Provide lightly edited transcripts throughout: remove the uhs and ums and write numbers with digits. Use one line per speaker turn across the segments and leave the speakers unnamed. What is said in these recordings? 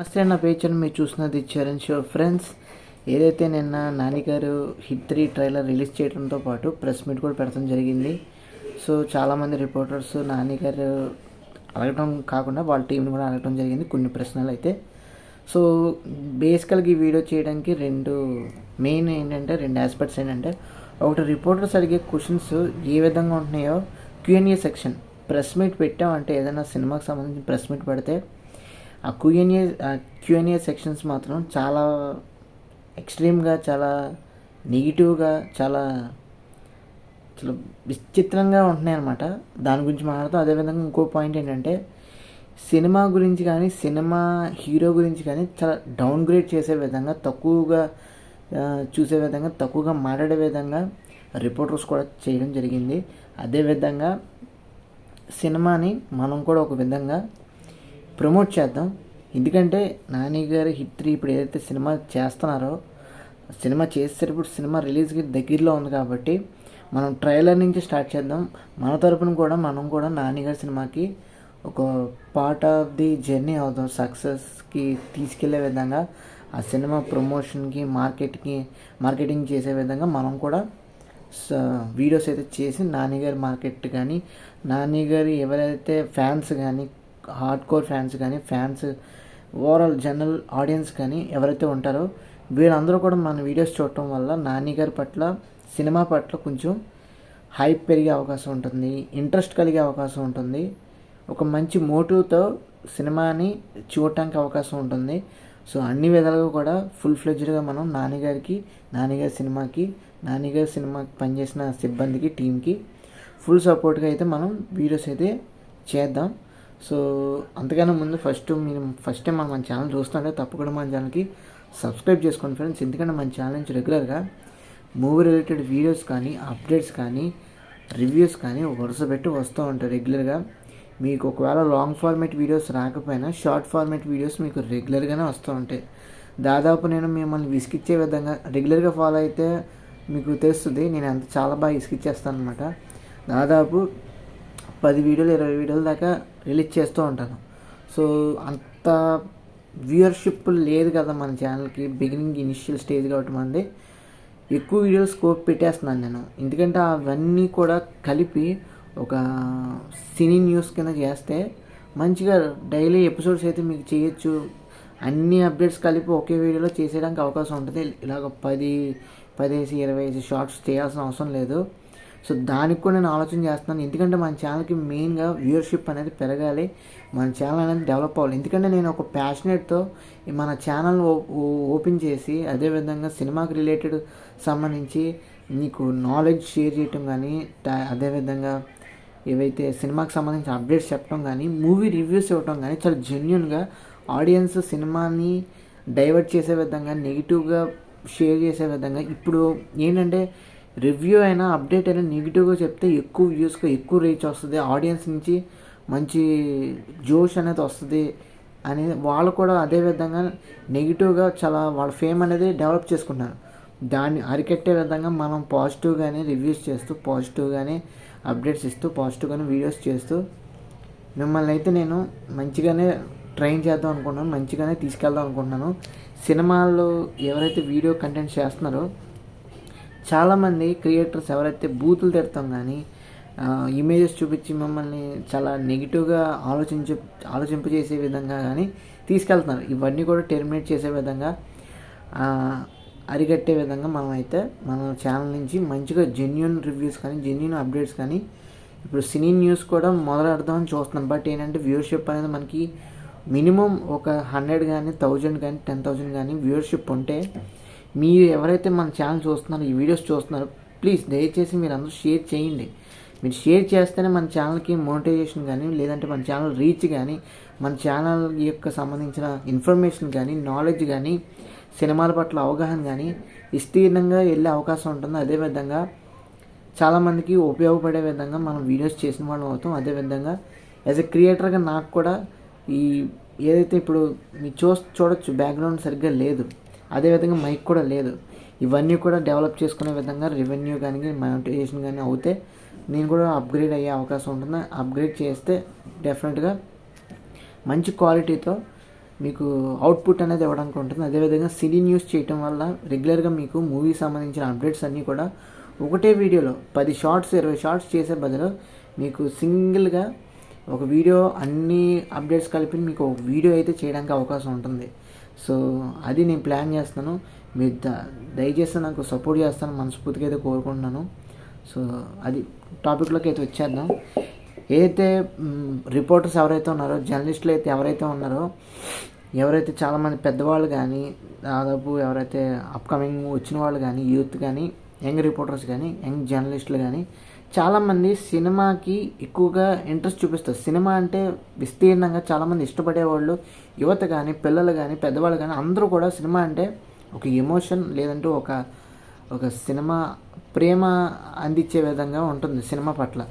నమస్తే, నా పేరు మీరు చూస్తున్నది చరణ్ షో. ఫ్రెండ్స్, ఏదైతే నిన్న నాని గారు హిట్ 3 ట్రైలర్ రిలీజ్ చేయడంతో పాటు ప్రెస్ మీట్ కూడా పెడతాం జరిగింది. సో చాలామంది రిపోర్టర్స్ నాని గారు అడగడం కాకుండా వాళ్ళ టీంని కూడా అడగడం జరిగింది కొన్ని ప్రశ్నలు అయితే. సో బేసికల్గా ఈ వీడియో చేయడానికి రెండు ఆస్పెక్ట్స్ ఏంటంటే, ఒకటి రిపోర్టర్స్ అడిగే క్వశ్చన్స్ ఏ విధంగా ఉంటున్నాయో Q&A సెక్షన్. ప్రెస్ మీట్ పెట్టామంటే, ఏదైనా సినిమాకి సంబంధించి ప్రెస్ మీట్ పెడితే ఆ Q&A సెక్షన్స్ మాత్రం చాలా ఎక్స్ట్రీమ్గా, చాలా నెగిటివ్గా, చాలా చాలా విచిత్రంగా ఉంటున్నాయి అన్నమాట. దాని గురించి మాట్లాడుతూ, అదేవిధంగా ఇంకో పాయింట్ ఏంటంటే, సినిమా గురించి కానీ సినిమా హీరో గురించి కానీ చాలా డౌన్ గ్రేడ్ చేసే విధంగా, తక్కువగా చూసే విధంగా, తక్కువగా మాట్లాడే విధంగా రిపోర్టర్స్ కూడా చేయడం జరిగింది. అదేవిధంగా సినిమాని మనం కూడా ఒక విధంగా ప్రమోట్ చేద్దాం. ఎందుకంటే నాని గారు హిట్ 3 ఇప్పుడు ఏదైతే సినిమా చేస్తున్నారో, సినిమా చేసేటప్పుడు సినిమా రిలీజ్కి దగ్గరలో ఉంది కాబట్టి మనం ట్రైలర్ నుంచి స్టార్ట్ చేద్దాం. మన తరపున కూడా మనం కూడా నాని గారి సినిమాకి ఒక పార్ట్ ఆఫ్ ది జర్నీ అవుదాం. సక్సెస్కి తీసుకెళ్లే విధంగా, ఆ సినిమా ప్రమోషన్కి, మార్కెటింగ్ చేసే విధంగా మనం కూడా వీడియోస్ అయితే చేసి నాని గారి మార్కెట్ కానీ, నాని గారి ఎవరైతే ఫ్యాన్స్ కానీ, హార్డ్ కోర్ ఫ్యాన్స్ కానీ, ఓవరాల్ జనరల్ ఆడియన్స్ కానీ ఎవరైతే ఉంటారో, వీళ్ళందరూ కూడా మన వీడియోస్ చూడటం వల్ల నాని గారి పట్ల, సినిమా పట్ల కొంచెం హైప్ పెరిగే అవకాశం ఉంటుంది, ఇంట్రెస్ట్ కలిగే అవకాశం ఉంటుంది, ఒక మంచి మోటివ్తో సినిమాని చూడటానికి అవకాశం ఉంటుంది. సో అన్ని విధాలుగా కూడా ఫుల్ ఫ్లెడ్జ్డ్గా మనం నాని గారి సినిమాకి పనిచేసిన సిబ్బందికి, టీంకి ఫుల్ సపోర్ట్గా అయితే మనం వీడియోస్ అయితే చేద్దాం. సో అంతకన్నా ముందు ఫస్ట్ టైం మన ఛానల్ చూస్తుంటే తప్పకుండా మన ఛానల్కి సబ్స్క్రైబ్ చేసుకోండి ఫ్రెండ్స్. ఎందుకంటే మన ఛానల్ నుంచి రెగ్యులర్గా మూవీ రిలేటెడ్ వీడియోస్ కానీ, అప్డేట్స్ కానీ, రివ్యూస్ కానీ వరుస పెట్టి వస్తూ ఉంటాయి రెగ్యులర్గా. మీకు ఒకవేళ లాంగ్ ఫార్మేట్ వీడియోస్ రాకపోయినా షార్ట్ ఫార్మేట్ వీడియోస్ మీకు రెగ్యులర్గానే వస్తూ ఉంటాయి. దాదాపు నేను మిమ్మల్ని విసిగిచ్చే విధంగా రెగ్యులర్గా ఫాలో అయితే మీకు తెలుస్తుంది నేను చాలా బాగా విసిగిచ్చేస్తాను అనమాట. దాదాపు 10 వీడియోలు 20 వీడియోల దాకా రిలీజ్ చేస్తూ ఉంటాను. సో అంత వ్యూవర్షిప్ లేదు కదా మన ఛానల్కి, బిగినింగ్ ఇనిషియల్ స్టేజ్ కాబట్టి మనది ఎక్కువ వీడియోలు స్కోప్ పెట్టేస్తున్నాను నేను. ఎందుకంటే అవన్నీ కూడా కలిపి ఒక సినీ న్యూస్ కింద చేస్తే మంచిగా డైలీ ఎపిసోడ్స్ అయితే మీకు చేయొచ్చు. అన్ని అప్డేట్స్ కలిపి ఒకే వీడియోలో చేసేయడానికి అవకాశం ఉంటుంది. ఇలాగ 10-20 షార్ట్స్ చేయాల్సిన అవసరం లేదు. సో దానికి కూడా నేను ఆలోచన చేస్తున్నాను. ఎందుకంటే మన ఛానల్కి మెయిన్గా వ్యూవర్షిప్ అనేది పెరగాలి, మన ఛానల్ అనేది డెవలప్ అవ్వాలి. ఎందుకంటే నేను ఒక ప్యాషనేట్తో మన ఛానల్ ఓపెన్ చేసి, అదేవిధంగా సినిమాకి రిలేటెడ్ సంబంధించి మీకు నాలెడ్జ్ షేర్ చేయటం కానీ, అదేవిధంగా ఏవైతే సినిమాకి సంబంధించిన అప్డేట్స్ చెప్పడం కానీ, మూవీ రివ్యూస్ ఇవ్వటం కానీ చాలా జెన్యున్గా ఆడియన్స్ సినిమాని డైవర్ట్ చేసే విధంగా, నెగిటివ్గా షేర్ చేసే విధంగా. ఇప్పుడు ఏంటంటే, రివ్యూ అయినా అప్డేట్ అయినా నెగిటివ్గా చెప్తే ఎక్కువ వ్యూస్గా ఎక్కువ రీచ్ వస్తుంది, ఆడియన్స్ నుంచి మంచి జోష్ అనేది వస్తుంది అనేది వాళ్ళు కూడా అదేవిధంగా నెగిటివ్గా చాలా వాళ్ళ ఫేమ్ అనేది డెవలప్ చేసుకుంటున్నారు. దాన్ని అరికట్టే విధంగా మనం పాజిటివ్గానే రివ్యూస్ చేస్తూ, పాజిటివ్గానే అప్డేట్స్ ఇస్తూ, పాజిటివ్గానే వీడియోస్ చేస్తూ మిమ్మల్ని అయితే నేను మంచిగానే ట్రైన్ చేద్దాం అనుకుంటున్నాను, మంచిగానే తీసుకెళ్దాం అనుకుంటున్నాను. సినిమాల్లో ఎవరైతే వీడియో కంటెంట్ చేస్తున్నారో, చాలామంది క్రియేటర్స్ ఎవరైతే బూతులు తిడతాం కానీ, ఇమేజెస్ చూపించి మమ్మల్ని చాలా నెగిటివ్గా ఆలోచింపజేసే విధంగా కానీ తీసుకెళ్తున్నారు. ఇవన్నీ కూడా టెర్మినేట్ చేసే విధంగా, అరికట్టే విధంగా మనమైతే మన ఛానల్ నుంచి మంచిగా జెన్యున్ రివ్యూస్ కానీ, జెన్యున్ అప్డేట్స్ కానీ, ఇప్పుడు సినీ న్యూస్ కూడా మొదలెడదామని చూస్తున్నాను. బట్ ఏంటంటే వ్యూవర్షిప్ అనేది మనకి మినిమం ఒక 100 కానీ, 1000 కానీ, 10,000 కానీ వ్యూవర్షిప్ ఉంటే, మీరు ఎవరైతే మన ఛానల్ చూస్తున్నారో, ఈ వీడియోస్ చూస్తున్నారో, ప్లీజ్ దయచేసి మీరు అందరూ షేర్ చేయండి. మీరు షేర్ చేస్తేనే మన ఛానల్కి మోనిటైజేషన్ కానీ, లేదంటే మన ఛానల్ రీచ్ కానీ, మన ఛానల్ యొక్క సంబంధించిన ఇన్ఫర్మేషన్ కానీ, నాలెడ్జ్ కానీ, సినిమాల పట్ల అవగాహన కానీ విస్తీర్ణంగా వెళ్ళే అవకాశం ఉంటుంది. అదేవిధంగా చాలామందికి ఉపయోగపడే విధంగా మనం వీడియోస్ చేసిన వాళ్ళం అవుతాం. అదేవిధంగా యాజ్ ఎ క్రియేటర్గా నాకు కూడా ఈ ఏదైతే ఇప్పుడు మీరు చూడొచ్చు బ్యాక్గ్రౌండ్ సరిగ్గా లేదు, అదేవిధంగా మైక్ కూడా లేదు, ఇవన్నీ కూడా డెవలప్ చేసుకునే విధంగా రెవెన్యూ కానీ, మానిటైజేషన్ కానీ అవుతే నేను కూడా అప్గ్రేడ్ అయ్యే అవకాశం ఉంటుంది. అప్గ్రేడ్ చేస్తే డెఫినెట్గా మంచి క్వాలిటీతో మీకు అవుట్పుట్ అనేది ఇవ్వడానికి ఉంటుంది. అదేవిధంగా సినీ న్యూస్ చేయటం వల్ల రెగ్యులర్గా మీకు మూవీకి సంబంధించిన అప్డేట్స్ అన్నీ కూడా ఒకటే వీడియోలో 10 షార్ట్స్ 20 షార్ట్స్ చేసే బదులు మీకు సింగిల్గా ఒక వీడియో అన్ని అప్డేట్స్ కలిపి మీకు ఒక వీడియో అయితే చేయడానికి అవకాశం ఉంటుంది. సో అది నేను ప్లాన్ చేస్తున్నాను. మీరు దయచేసి నాకు సపోర్ట్ చేస్తాను మనస్ఫూర్తిగా అయితే కోరుకుంటున్నాను. సో అది టాపిక్లోకి అయితే వచ్చేద్దాం. ఏదైతే రిపోర్టర్స్ ఎవరైతే ఉన్నారో, జర్నలిస్టులు అయితే ఎవరైతే ఉన్నారో, ఎవరైతే చాలామంది పెద్దవాళ్ళు కానీ, దాదాపు ఎవరైతే అప్కమింగ్ వచ్చిన వాళ్ళు కానీ, యూత్ కానీ, యంగ్ రిపోర్టర్స్ కానీ, యంగ్ జర్నలిస్టులు కానీ చాలామంది సినిమాకి ఎక్కువగా ఇంట్రెస్ట్ చూపిస్తారు. సినిమా అంటే విస్తీర్ణంగా చాలామంది ఇష్టపడేవాళ్ళు, యువత కానీ, పిల్లలు కానీ, పెద్దవాళ్ళు కానీ అందరూ కూడా సినిమా అంటే ఒక ఎమోషన్ లేదంటే ఒక సినిమా ప్రేమ అందించే విధంగా ఉంటుంది సినిమా పట్ల.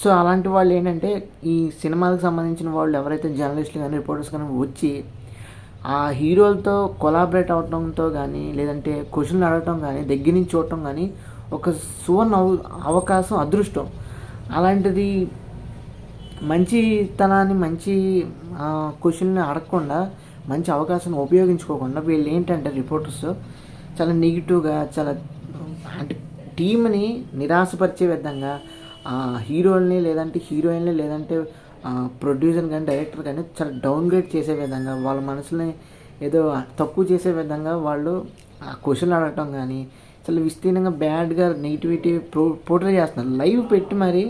సో అలాంటి వాళ్ళు ఏంటంటే ఈ సినిమాలకు సంబంధించిన వాళ్ళు ఎవరైతే జర్నలిస్టులు కానీ, రిపోర్టర్స్ కానీ వచ్చి ఆ హీరోలతో కొలాబరేట్ అవడంతో కానీ, లేదంటే క్వశ్చన్లు అడగటం కానీ, దగ్గర నుంచి చూడటం కానీ ఒక సువర్ణ అవకాశం, అదృష్టం. అలాంటిది మంచితనాన్ని, మంచి క్వశ్చన్ని అడగకుండా, మంచి అవకాశాన్ని ఉపయోగించుకోకుండా వీళ్ళు ఏంటంటే రిపోర్టర్స్ చాలా నెగిటివ్గా, చాలా అంటే టీంని నిరాశపరిచే విధంగా హీరోల్ని లేదంటే హీరోయిన్ని లేదంటే ప్రొడ్యూసర్ కానీ, డైరెక్టర్ కానీ చాలా డౌన్గ్రేడ్ చేసే విధంగా, వాళ్ళ మనసుని ఏదో తక్కువ చేసే విధంగా వాళ్ళు క్వశ్చన్లు అడగటం కానీ చాలా విస్తీర్ణంగా బ్యాడ్గా నెగిటివిటీ పోర్ట్రే చేస్తున్నారు. లైవ్ పెట్టి మరి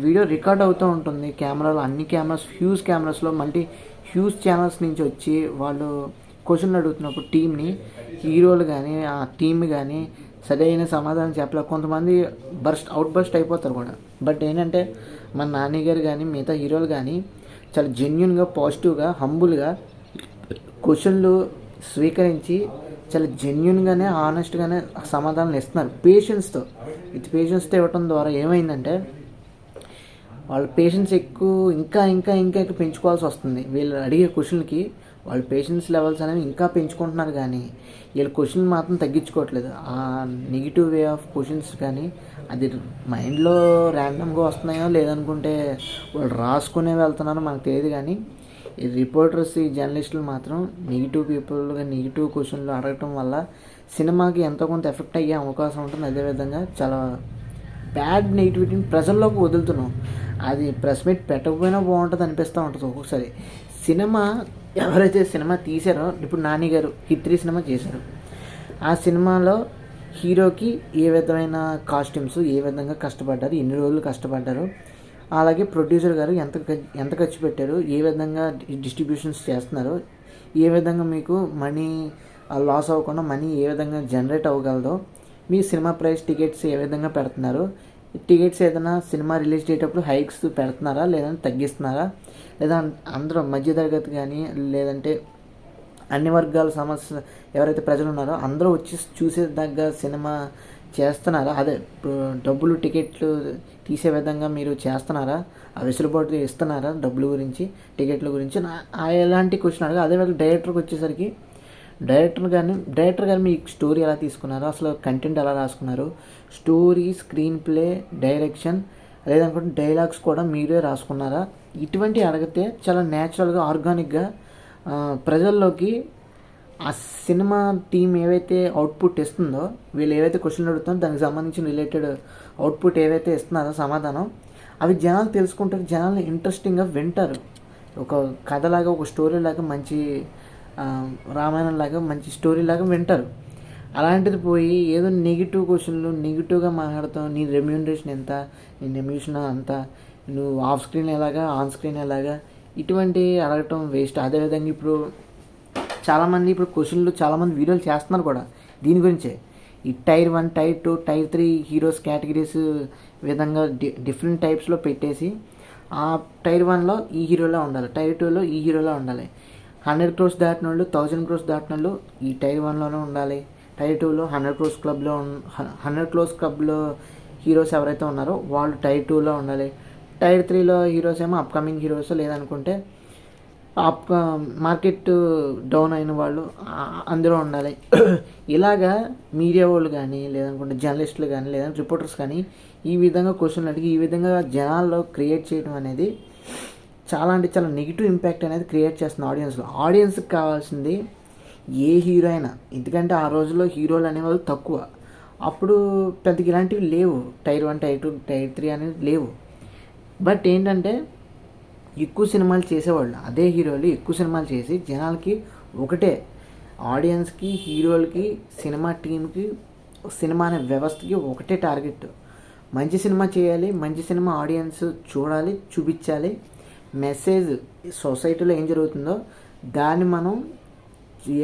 వీడియో రికార్డ్ అవుతూ ఉంటుంది కెమెరాలో, అన్ని కెమెరాస్, హ్యూజ్ కెమెరాస్లో, మల్టీ హ్యూజ్ ఛానల్స్ నుంచి వచ్చి వాళ్ళు క్వశ్చన్లు అడుగుతున్నప్పుడు టీంని, హీరోలు కానీ ఆ టీమ్ కానీ సరైన సమాధానం చెప్పలేక కొంతమంది అవుట్ బర్స్ట్ అయిపోతారు కూడా. బట్ ఏంటంటే మన నాని గారు కానీ మిగతా హీరోలు కానీ చాలా జెన్యున్గా, పాజిటివ్గా, హంబుల్గా క్వశ్చన్లు స్వీకరించి చాలా జెన్యున్గానే, ఆనెస్ట్గానే సమాధానాలు ఇస్తున్నారు పేషెన్స్తో. ఇవ్వటం ద్వారా ఏమైందంటే వాళ్ళ పేషెన్స్ ఇంకా పెంచుకోవాల్సి వస్తుంది. వీళ్ళు అడిగే క్వశ్చన్లకి వాళ్ళ పేషెన్స్ లెవెల్స్ అనేవి ఇంకా పెంచుకుంటున్నారు కానీ వీళ్ళ క్వశ్చన్ మాత్రం తగ్గించుకోవట్లేదు. ఆ నెగిటివ్ వే ఆఫ్ క్వశ్చన్స్ కానీ అది మైండ్లో ర్యాండమ్గా వస్తున్నాయో లేదనుకుంటే వాళ్ళు రాసుకునే వెళ్తున్నారో మనకు తెలియదు. కానీ ఈ రిపోర్టర్స్, ఈ జర్నలిస్టులు మాత్రం నెగిటివ్ పీపుల్గా నెగిటివ్ క్వశ్చన్లు అడగటం వల్ల సినిమాకి ఎంతో కొంత ఎఫెక్ట్ అయ్యే అవకాశం ఉంటుంది. అదేవిధంగా చాలా బ్యాడ్ నెగిటివిటీని ప్రజల్లోకి వదులుతున్నాం. అది ప్రెస్ మీట్ పెట్టకపోయినా బాగుంటుంది అనిపిస్తూ ఉంటుంది ఒక్కొక్కసారి. సినిమా ఎవరైతే సినిమా తీశారో, ఇప్పుడు నాని గారు హిట్ 3 సినిమా చేశారు. ఆ సినిమాలో హీరోకి ఏ విధమైన కాస్ట్యూమ్స్, ఏ విధంగా కష్టపడ్డారు, ఎన్ని రోజులు కష్టపడ్డారు, అలాగే ప్రొడ్యూసర్ గారు ఎంత ఖర్చు పెట్టారు, ఏ విధంగా డిస్ట్రిబ్యూషన్స్ చేస్తున్నారు, ఏ విధంగా మీకు మనీ లాస్ అవ్వకుండా మనీ ఏ విధంగా జనరేట్ అవ్వగలదో, మీ సినిమా ప్రైస్ టికెట్స్ ఏ విధంగా పెడుతున్నారు, టికెట్స్ ఏదైనా సినిమా రిలీజ్ అయ్యేటప్పుడు హైక్స్ పెడుతున్నారా లేదంటే తగ్గిస్తున్నారా, లేదా అందరూ మధ్యతరగతి కానీ లేదంటే అన్ని వర్గాల సమస్య ఎవరైతే ప్రజలు ఉన్నారో అందరూ వచ్చి చూసేదగ్గ సినిమా చేస్తున్నారా, అదే డబ్బులు టికెట్లు తీసే విధంగా మీరు చేస్తున్నారా, ఆ వెసులుబాటు ఇస్తున్నారా డబ్బుల గురించి, టికెట్ల గురించి ఎలాంటి క్వశ్చన్ అడగా. అదేవిధంగా డైరెక్టర్కి వచ్చేసరికి డైరెక్టర్ గారు మీ స్టోరీ ఎలా తీసుకున్నారు, అసలు కంటెంట్ ఎలా రాసుకున్నారు, స్టోరీ, స్క్రీన్ ప్లే, డైరెక్షన్, లేదనుకుంటే డైలాగ్స్ కూడా మీరే రాసుకున్నారా, ఇటువంటి అడిగితే చాలా న్యాచురల్గా, ఆర్గానిక్గా ప్రజల్లోకి ఆ సినిమా టీం ఏవైతే అవుట్పుట్ ఇస్తుందో, వీళ్ళు ఏవైతే క్వశ్చన్లు అడుగుతుందో దానికి సంబంధించిన రిలేటెడ్ అవుట్పుట్ ఏవైతే ఇస్తున్నారో సమాధానం, అవి జనాలు తెలుసుకుంటారు, జనాలు ఇంట్రెస్టింగ్గా వింటారు. ఒక కథలాగా, ఒక స్టోరీ లాగా, మంచి రామాయణం లాగా, మంచి స్టోరీ లాగా వింటారు. అలాంటిది పోయి ఏదో నెగిటివ్ క్వశ్చన్లు, నెగిటివ్గా మాట్లాడతాం, నీ రెమ్యూనరేషన్ ఎంత, నీ రెమ్యూషన్ అంత, నువ్వు ఆఫ్ స్క్రీన్ ఎలాగా, ఆన్ స్క్రీన్ ఎలాగా, ఇటువంటి అడగటం వేస్ట్. అదేవిధంగా ఇప్పుడు చాలామంది క్వశ్చన్లు చాలామంది వీడియోలు చేస్తున్నారు కూడా దీని గురించే. ఈ tier 1, tier 2, tier 3 heroes categories విధంగా డిఫరెంట్ టైప్స్లో పెట్టేసి ఆ టైర్ 1లో ఈ హీరోలా ఉండాలి, టైర్ 2లో ఈ హీరోలా ఉండాలి, 100 crores దాటిన వాళ్ళు, 1000 crores దాటిన వాళ్ళు ఈ టైర్ 1లోనే ఉండాలి, టైర్ 2లో 100 crores క్లబ్లో హీరోస్ ఎవరైతే ఉన్నారో వాళ్ళు టైర్ 2లో ఉండాలి, టైర్ 3లో హీరోస్ ఏమో అప్కమింగ్ హీరోస్, లేదనుకుంటే మార్కెట్ డౌన్ అయిన వాళ్ళు అందులో ఉండాలి. ఇలాగా మీడియా వాళ్ళు కానీ, లేదనుకుంటే జర్నలిస్టులు కానీ, లేదంటే రిపోర్టర్స్ కానీ ఈ విధంగా క్వశ్చన్లు అడిగి ఈ విధంగా జనాల్లో క్రియేట్ చేయడం అనేది చాలా అంటే చాలా నెగిటివ్ ఇంపాక్ట్ అనేది క్రియేట్ చేస్తుంది ఆడియన్స్లో. ఆడియన్స్కి కావాల్సింది ఏ హీరో అయినా, ఎందుకంటే ఆ రోజుల్లో హీరోలు అనేవాళ్ళు తక్కువ. అప్పుడు పెద్దగా ఇలాంటివి లేవు, టైర్ 1 టైర్ 2 టైర్ 3 అనేది లేవు. బట్ ఏంటంటే ఎక్కువ సినిమాలు చేసేవాళ్ళు, అదే హీరోలు ఎక్కువ సినిమాలు చేసి జనాలకి ఒకటే, ఆడియన్స్కి, హీరోలకి, సినిమా టీంకి, సినిమా అనే వ్యవస్థకి ఒకటే టార్గెట్. మంచి సినిమా చేయాలి, మంచి సినిమా ఆడియన్స్ చూడాలి, చూపించాలి. మెసేజ్ సొసైటీలో ఏం జరుగుతుందో దాన్ని మనం,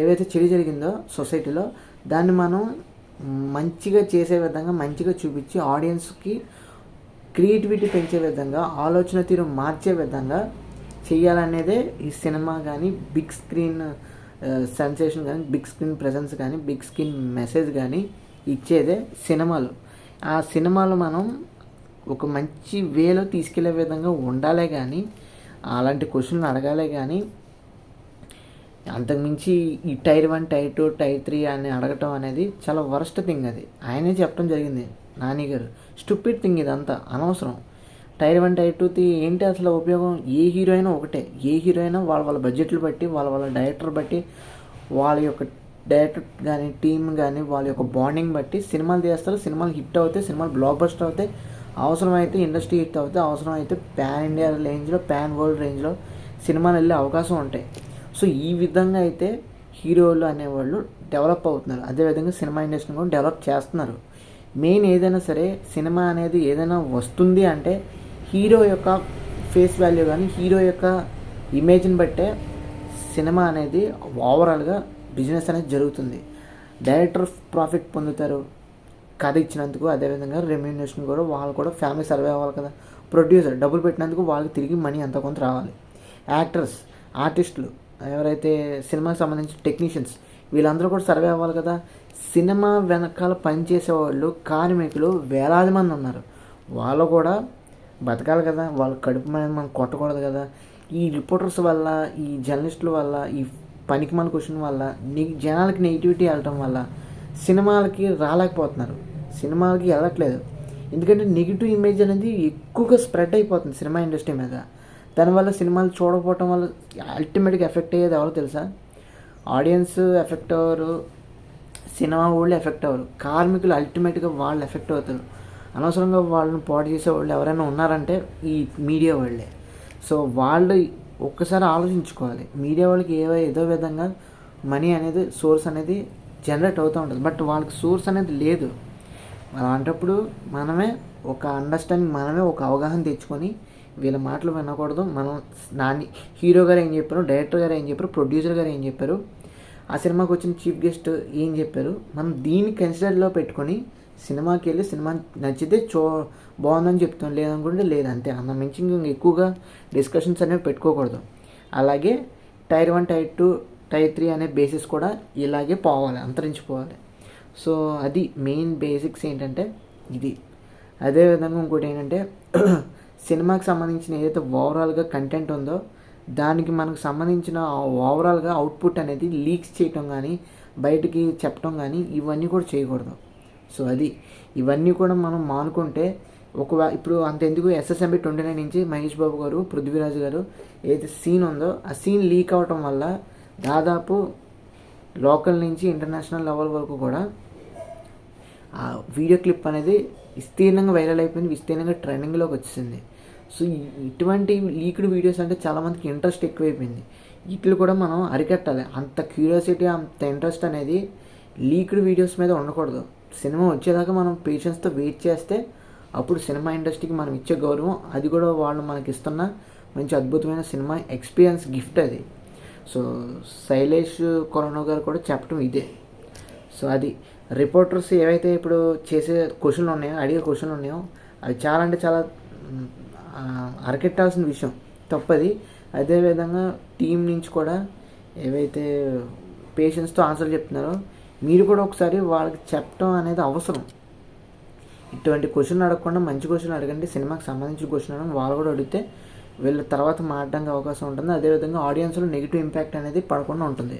ఏవైతే చెడు జరిగిందో సొసైటీలో దాన్ని మనం మంచిగా చేసే విధంగా మంచిగా చూపించి ఆడియన్స్కి క్రియేటివిటీ పెంచే విధంగా, ఆలోచన తీరు మార్చే విధంగా చేయాలనేదే ఈ సినిమా కానీ, బిగ్ స్క్రీన్ సెన్సేషన్ కానీ, బిగ్ స్క్రీన్ ప్రెజెన్స్ కానీ, బిగ్ స్క్రీన్ మెసేజ్ కానీ ఇచ్చేదే సినిమాలు. ఆ సినిమాలు మనం ఒక మంచి వేలో తీసుకెళ్లే విధంగా ఉండాలే కానీ, అలాంటి క్వశ్చన్లు అడగాలే కానీ, అంతకుమించి ఈ టైర్ 1 టైర్ 2 టైర్ 3 అని అడగటం అనేది చాలా వరస్ట్ థింగ్. అది ఆయనే చెప్పడం జరిగింది, నాని గారు. స్టూపిడ్ థింగ్ ఇదంతా, అనవసరం. టైర్ 1 టైర్ 2 ఏంటి అసలు ఉపయోగం? ఏ హీరో అయినా ఒకటే, ఏ హీరో అయినా వాళ్ళ బడ్జెట్లు బట్టి, వాళ్ళ డైరెక్టర్ బట్టి, వాళ్ళ యొక్క డైరెక్టర్ కానీ, టీమ్ కానీ, వాళ్ళ యొక్క బాండింగ్ బట్టి సినిమాలు తీస్తారు. సినిమాలు హిట్ అవుతాయి, సినిమాలు బ్లాక్ బస్టర్ అవుతాయి, అవసరమైతే ఇండస్ట్రీ హిట్ అవుతాయి, అవసరమైతే పాన్ ఇండియా రేంజ్లో, పాన్ వరల్డ్ రేంజ్లో సినిమాలు వెళ్ళే అవకాశం ఉంటాయి. సో ఈ విధంగా అయితే హీరోలు అనేవాళ్ళు డెవలప్ అవుతున్నారు. అదేవిధంగా సినిమా ఇండస్ట్రీని కూడా డెవలప్ చేస్తున్నారు. మెయిన్ ఏదైనా సరే, సినిమా అనేది ఏదైనా వస్తుంది అంటే హీరో యొక్క ఫేస్ వాల్యూ కానీ, హీరో యొక్క ఇమేజ్ని బట్టే సినిమా అనేది ఓవరాల్గా బిజినెస్ అనేది జరుగుతుంది. డైరెక్టర్ ప్రాఫిట్ పొందుతారు కథ ఇచ్చినందుకు, అదేవిధంగా రెమ్యూనరేషన్ కూడా వాళ్ళు కూడా ఫ్యామిలీ సర్వే అవ్వాలి కదా. ప్రొడ్యూసర్ డబ్బులు పెట్టినందుకు వాళ్ళకి తిరిగి మనీ అంత కొంత రావాలి. యాక్టర్స్, ఆర్టిస్టులు, ఎవరైతే సినిమాకి సంబంధించిన టెక్నీషియన్స్, వీళ్ళందరూ కూడా సర్వే అవ్వాలి కదా. సినిమా వెనకాల పనిచేసేవాళ్ళు, కార్మికులు వేలాది మంది ఉన్నారు. వాళ్ళు కూడా బతకాలి కదా, వాళ్ళ కడుపు మీద మనం కొట్టకూడదు కదా. ఈ రిపోర్టర్స్ వల్ల, ఈ జర్నలిస్టుల వల్ల, ఈ పనికి మన క్వశ్చన్ వల్ల జనాలకి నెగిటివిటీ వెళ్ళటం వల్ల సినిమాలకి రాలేకపోతున్నారు, సినిమాలకి వెళ్ళట్లేదు. ఎందుకంటే నెగిటివ్ ఇమేజ్ అనేది ఎక్కువగా స్ప్రెడ్ అయిపోతుంది సినిమా ఇండస్ట్రీ మీద. దానివల్ల సినిమాలు చూడకపోవటం వల్ల అల్టిమేట్గా ఎఫెక్ట్ అయ్యేది ఎవరో తెలుసా? ఆడియన్స్ ఎఫెక్ట్ అవ్వరు, సినిమా వాళ్ళు ఎఫెక్ట్ అవ్వరు, కార్మికులు అల్టిమేట్గా వాళ్ళు ఎఫెక్ట్ అవుతారు. అనవసరంగా వాళ్ళని పాడు చేసేవాళ్ళు ఎవరైనా ఉన్నారంటే ఈ మీడియా వాళ్ళే. సో వాళ్ళు ఒక్కసారి ఆలోచించుకోవాలి. మీడియా వాళ్ళకి ఏదో విధంగా మనీ అనేది, సోర్స్ అనేది జనరేట్ అవుతూ ఉంటుంది. బట్ వాళ్ళకి సోర్స్ అనేది లేదు. అలాంటప్పుడు మనమే ఒక అండర్స్టాండింగ్, మనమే ఒక అవగాహన తెచ్చుకొని వీళ్ళ మాటలు వినకూడదు. మనం హీరో గారు ఏం చెప్పారు, డైరెక్టర్ గారు ఏం చెప్పారు, ప్రొడ్యూసర్ గారు ఏం చెప్పారు, ఆ సినిమాకి వచ్చిన చీఫ్ గెస్ట్ ఏం చెప్పారు, మనం దీన్ని కన్సిడర్లో పెట్టుకొని సినిమాకి వెళ్ళి సినిమా నచ్చితే బాగుందని చెప్తాం, లేదనుకుంటే లేదు, అంతే. అన్న మించి ఎక్కువగా డిస్కషన్స్ అనేవి పెట్టుకోకూడదు. అలాగే టైర్ 1 టైర్ 2 టైర్ 3 అనే బేసిస్ కూడా ఇలాగే పోవాలి, అంతరించిపోవాలి. సో అది మెయిన్ బేసిక్స్ ఏంటంటే ఇది. అదేవిధంగా ఇంకోటి ఏంటంటే సినిమాకి సంబంధించిన ఏదైతే ఓవరాల్గా కంటెంట్ ఉందో దానికి మనకు సంబంధించిన ఓవరాల్గా అవుట్పుట్ అనేది లీక్స్ చేయటం కానీ, బయటికి చెప్పడం కానీ ఇవన్నీ కూడా చేయకూడదు. సో అది, ఇవన్నీ కూడా మనం మానుకుంటే ఇప్పుడు అంతెందుకు SSMB 29 నుంచి మహేష్ బాబు గారు, పృథ్వీరాజ్ గారు ఏదైతే సీన్ ఉందో ఆ సీన్ లీక్ అవటం వల్ల దాదాపు లోకల్ నుంచి ఇంటర్నేషనల్ లెవెల్ వరకు కూడా ఆ వీడియో క్లిప్ అనేది విస్తీర్ణంగా వైరల్ అయిపోయింది, విస్తీర్ణంగా ట్రెండింగ్లోకి వచ్చింది. సో ఇటువంటి లీక్డ్ వీడియోస్ అంటే చాలామందికి ఇంట్రెస్ట్ ఎక్కువైపోయింది. వీటిని కూడా మనం అరికట్టాలి. అంత క్యూరియాసిటీ, అంత ఇంట్రెస్ట్ అనేది లీక్డ్ వీడియోస్ మీద ఉండకూడదు. సినిమా వచ్చేదాకా మనం పేషెన్స్తో వెయిట్ చేస్తే అప్పుడు సినిమా ఇండస్ట్రీకి మనం ఇచ్చే గౌరవం, అది కూడా వాళ్ళు మనకి ఇస్తున్న మంచి అద్భుతమైన సినిమా ఎక్స్పీరియన్స్ గిఫ్ట్ అది. సో శైలేష్ కొరనో గారు కూడా చెప్పడం ఇదే. సో అది రిపోర్టర్స్ ఏవైతే ఇప్పుడు చేసే క్వశ్చన్లు ఉన్నాయో, అడిగే క్వశ్చన్లు ఉన్నాయో అవి చాలా అంటే చాలా అరకెట్టాల్సిన విషయం, తప్పది. అదేవిధంగా టీం నుంచి కూడా ఏవైతే పేషెన్స్తో ఆన్సర్ చెప్తున్నారో మీరు కూడా ఒకసారి వాళ్ళకి చెప్పడం అనేది అవసరం. ఇటువంటి క్వశ్చన్ అడగకుండా మంచి క్వశ్చన్ అడగండి, సినిమాకి సంబంధించిన క్వశ్చన్ అడగండి. వాళ్ళు కూడా అడిగితే వీళ్ళ తర్వాత మాట్లాడడానికి అవకాశం ఉంటుంది. అదేవిధంగా ఆడియన్స్లో నెగిటివ్ ఇంపాక్ట్ అనేది పడకుండా ఉంటుంది.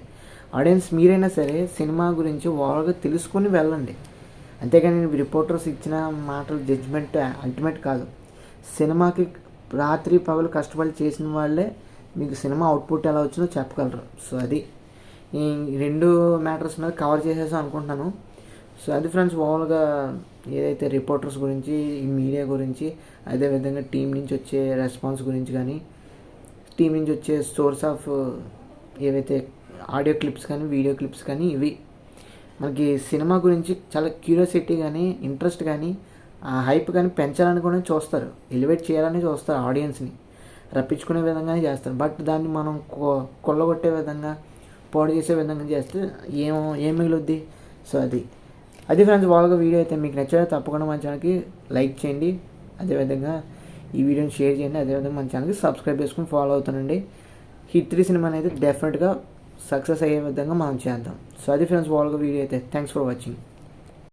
ఆడియన్స్ మీరైనా సరే సినిమా గురించి ఓవర్గా తెలుసుకొని వెళ్ళండి, అంతేగాని రిపోర్టర్స్ ఇచ్చిన మాటలు జడ్జ్మెంట్ అల్టిమేట్ కాదు. సినిమాకి రాత్రి పగలు కష్టపడి చేసిన వాళ్ళే మీకు సినిమా అవుట్పుట్ ఎలా వచ్చిందో చెప్పగలరు. సో అది ఈ 2 మ్యాటర్స్ మీద కవర్ చేసేసాం అనుకుంటున్నాను. సో అది ఫ్రెండ్స్ ఓవరాల్గా ఏదైతే రిపోర్టర్స్ గురించి, ఈ మీడియా గురించి, అదేవిధంగా టీం నుంచి వచ్చే రెస్పాన్స్ గురించి కానీ, టీం నుంచి వచ్చే సోర్స్ ఆఫ్ ఏవైతే ఆడియో క్లిప్స్ కానీ, వీడియో క్లిప్స్ కానీ, ఇవి మనకి సినిమా గురించి చాలా క్యూరియాసిటీ కానీ, ఇంట్రెస్ట్ కానీ, ఆ హైప్ కానీ పెంచాలని కూడా చూస్తారు, ఎలివేట్ చేయాలని చూస్తారు, ఆడియన్స్ని రప్పించుకునే విధంగానే చేస్తారు. బట్ దాన్ని మనం కొల్లగొట్టే విధంగా, పాడు చేసే విధంగా చేస్తే ఏం మిగులుద్ది. సో అది ఫ్రెండ్స్ వాళ్ళగా వీడియో అయితే మీకు నచ్చితే తప్పకుండా మన ఛానల్కి లైక్ చేయండి, అదేవిధంగా ఈ వీడియోని షేర్ చేయండి, అదేవిధంగా మన ఛానల్కి సబ్స్క్రైబ్ చేసుకుని ఫాలో అవుతానండి. హిట్ 3 సినిమా అనేది డెఫినెట్గా సక్సెస్ అయ్యే విధంగా మనం చేద్దాం. సో అది ఫ్రెండ్స్ వాళ్ళగా వీడియో అయితే. Thanks for watching.